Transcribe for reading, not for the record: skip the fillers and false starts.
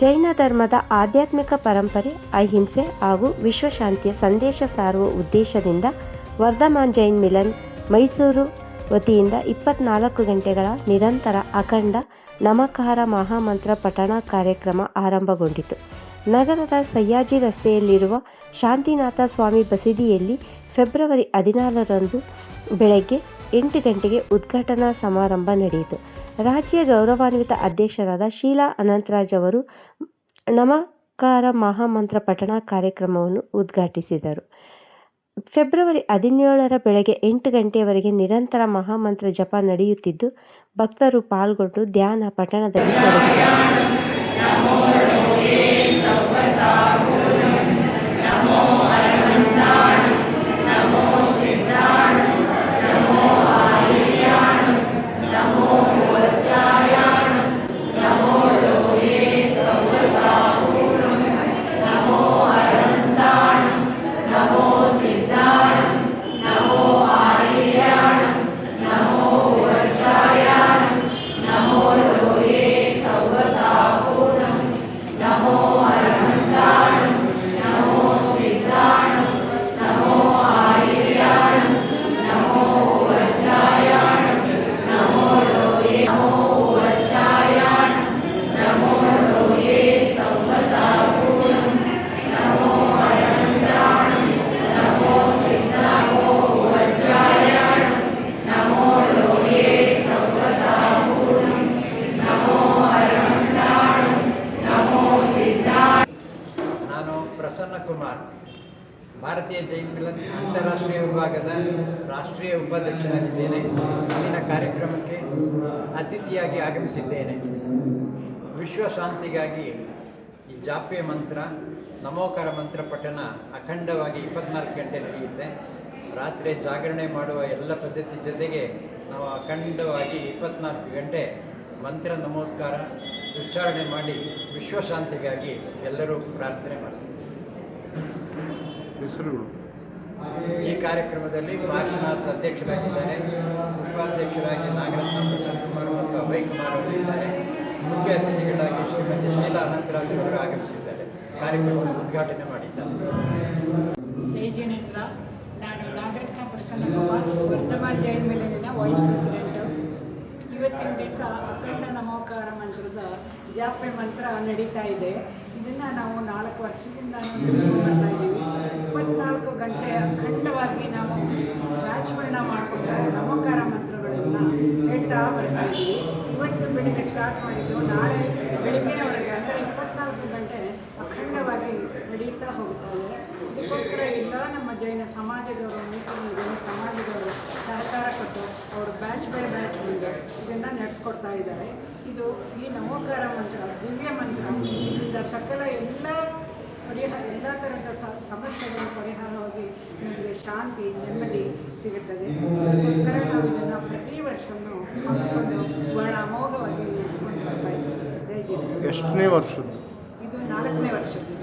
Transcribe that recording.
ಜೈನ ಧರ್ಮದ ಆಧ್ಯಾತ್ಮಿಕ ಪರಂಪರೆ, ಅಹಿಂಸೆ ಹಾಗೂ ವಿಶ್ವಶಾಂತಿಯ ಸಂದೇಶ ಸಾರುವ ಉದ್ದೇಶದಿಂದ ವರ್ಧಮಾನ್ ಜೈನ್ ಮಿಲನ್ ಮೈಸೂರು ವತಿಯಿಂದ 24 ಗಂಟೆಗಳ ನಿರಂತರ ಅಖಂಡ ನಮಕಾರ ಮಹಾಮಂತ್ರ ಪಠಣ ಕಾರ್ಯಕ್ರಮ ಆರಂಭಗೊಂಡಿತು. ನಗರದ ಸಯ್ಯಾಜಿ ರಸ್ತೆಯಲ್ಲಿರುವ ಶಾಂತಿನಾಥ ಸ್ವಾಮಿ ಬಸದಿಯಲ್ಲಿ ಫೆಬ್ರವರಿ 16ರಂದು ಬೆಳಗ್ಗೆ 8 ಗಂಟೆಗೆ ಉದ್ಘಾಟನಾ ಸಮಾರಂಭ ನಡೆಯಿತು. ರಾಜ್ಯ ಗೌರವಾನ್ವಿತ ಅಧ್ಯಕ್ಷರಾದ ಶೀಲಾ ಅನಂತರಾಜ್ ಅವರು ನಮಕಾರ ಮಹಾಮಂತ್ರ ಪಠಣ ಕಾರ್ಯಕ್ರಮವನ್ನು ಉದ್ಘಾಟಿಸಿದರು. ಫೆಬ್ರವರಿ 17ರ ಬೆಳಗ್ಗೆ 8 ಗಂಟೆಯವರೆಗೆ ನಿರಂತರ ಮಹಾಮಂತ್ರ ಜಪ ನಡೆಯುತ್ತಿದ್ದು, ಭಕ್ತರು ಪಾಲ್ಗೊಂಡು ಧ್ಯಾನ ಪಠಣದಲ್ಲಿ ತೊಡಗಿದರು. ಪ್ರಸನ್ನ ಕುಮಾರ್, ಭಾರತೀಯ ಜೈನ್ ಮಿಲನ್ ಅಂತಾರಾಷ್ಟ್ರೀಯ ವಿಭಾಗದ ರಾಷ್ಟ್ರೀಯ ಉಪಾಧ್ಯಕ್ಷರಾಗಿದ್ದೇನೆ. ಇಂದಿನ ಕಾರ್ಯಕ್ರಮಕ್ಕೆ ಅತಿಥಿಯಾಗಿ ಆಗಮಿಸಿದ್ದೇನೆ. ವಿಶ್ವ ಶಾಂತಿಗಾಗಿ ಈ ಜಾಪ್ಯ ಮಂತ್ರ, ನಮೋಕಾರ ಮಂತ್ರ ಪಠಣ ಅಖಂಡವಾಗಿ 24 ಗಂಟೆ ನಡೆಯುತ್ತೆ. ರಾತ್ರಿ ಜಾಗರಣೆ ಮಾಡುವ ಎಲ್ಲ ಪದ್ಧತಿ ಜೊತೆಗೆ ನಾವು ಅಖಂಡವಾಗಿ 24 ಗಂಟೆ ಮಂತ್ರ ನಮೋಕಾರ ಉಚ್ಚಾರಣೆ ಮಾಡಿ ವಿಶ್ವಶಾಂತಿಗಾಗಿ ಎಲ್ಲರೂ ಪ್ರಾರ್ಥನೆ ಮಾಡ್ತೀವಿ. ಈ ಕಾರ್ಯಕ್ರಮದಲ್ಲಿ ಪಾರ್ಶ್ವನಾಥ್ ಅಧ್ಯಕ್ಷರಾಗಿದ್ದಾರೆ. ಉಪಾಧ್ಯಕ್ಷರಾಗಿ ನಾಗರತ್ನ ಪ್ರಸನ್ನ ಕುಮಾರ್ ಮತ್ತು ಅಭಯ್ ಕುಮಾರ್ ಅವರಿದ್ದಾರೆ. ಮುಖ್ಯ ಅತಿಥಿಗಳಾಗಿ ಶ್ರೀಮತಿ ಶೀಲಾ ಅನಂತರಾಜ್ ಅವರು ಆಗಮಿಸಿದ್ದಾರೆ. ಕಾರ್ಯಕ್ರಮವನ್ನು ಉದ್ಘಾಟನೆ ಮಾಡಿದ್ದಾರೆ. ಜೈ ಜಿನೇಂದ್ರ. ನಾನು ನಾಗರತ್ನ ಪ್ರಸನ್ನ ಕುಮಾರ್, ವರ್ಧಮಾನ್ ಜೈನ್ ಮಿಲನಿನ ವೈಸ್ ಪ್ರೆಸಿಡೆಂಟು. ಇವತ್ತಿನ ದಿವಸ ಅಖಂಡ ನಮೋಕಾರ ಮಂತ್ರದ ಜಾಪ್ಯ ಮಂತ್ರ ನಡೀತಾ ಇದೆ. ಇದನ್ನು ನಾವು 4 ವರ್ಷದಿಂದ ನಡೆಸ್ಕೊಂಡು ಬರ್ತಾ ಇದ್ದೀವಿ. 24 ಗಂಟೆ ಅಖಂಡವಾಗಿ ನಾವು ರಾಜಪರ್ಣ ಮಾಡಿಕೊಂಡು ನಮೋಕಾರ ಮಂತ್ರಗಳನ್ನು ಹೇಳ್ತಾ ಬರ್ತಾ ಇದ್ದೀವಿ. ಇವತ್ತು ಬೆಳಿಗ್ಗೆ ಸ್ಟಾರ್ಟ್ ಮಾಡಿದ್ದು, ನಾಳೆ ಬೆಳಗ್ಗಿನವರೆಗೆ ಅಂದರೆ 24 ಗಂಟೆ ಅಖಂಡವಾಗಿ ನಡೆಯುತ್ತಾ ಹೋಗ್ತಾ ಇದೆ. ಇದಕ್ಕೋಸ್ಕರ ಎಲ್ಲ ನಮ್ಮ ಜೈನ ಸಮಾಜದವರು, ಮೀಸಲು ಜೈನ ಸಮಾಜದವರು ಸಹಕಾರ ಕೊಟ್ಟು ಅವರು ಬ್ಯಾಚ್ ಬೈ ಬ್ಯಾಚ್ ಬಂದು ಇದನ್ನು ನಡೆಸ್ಕೊಡ್ತಾ ಇದ್ದಾರೆ. ಇದು ಈ ನಮೋಕಾರ ಮಂತ್ರ ದಿವ್ಯ ಮಂತ್ರ. ಇದರಿಂದ ಸಕಲ ಎಲ್ಲ ಥರದ ಸಮಸ್ಯೆಗಳ ಪರಿಹಾರವಾಗಿ ನಮಗೆ ಶಾಂತಿ, ನೆಮ್ಮದಿ ಸಿಗುತ್ತದೆ. ಅದಕ್ಕೋಸ್ಕರ ನಾವು ಇದನ್ನು ಪ್ರತಿ ವರ್ಷವೂ ಹಮ್ಮಿಕೊಂಡು ಬಹಳ ಅಮೋಘವಾಗಿ ನಡೆಸ್ಕೊಂಡು ಬರ್ತಾ ಇದ್ದೀವಿ. ಜೈ ಜೈ. ಎಷ್ಟನೇ ವರ್ಷ? ಇದು 4ನೇ ವರ್ಷದ್ದು.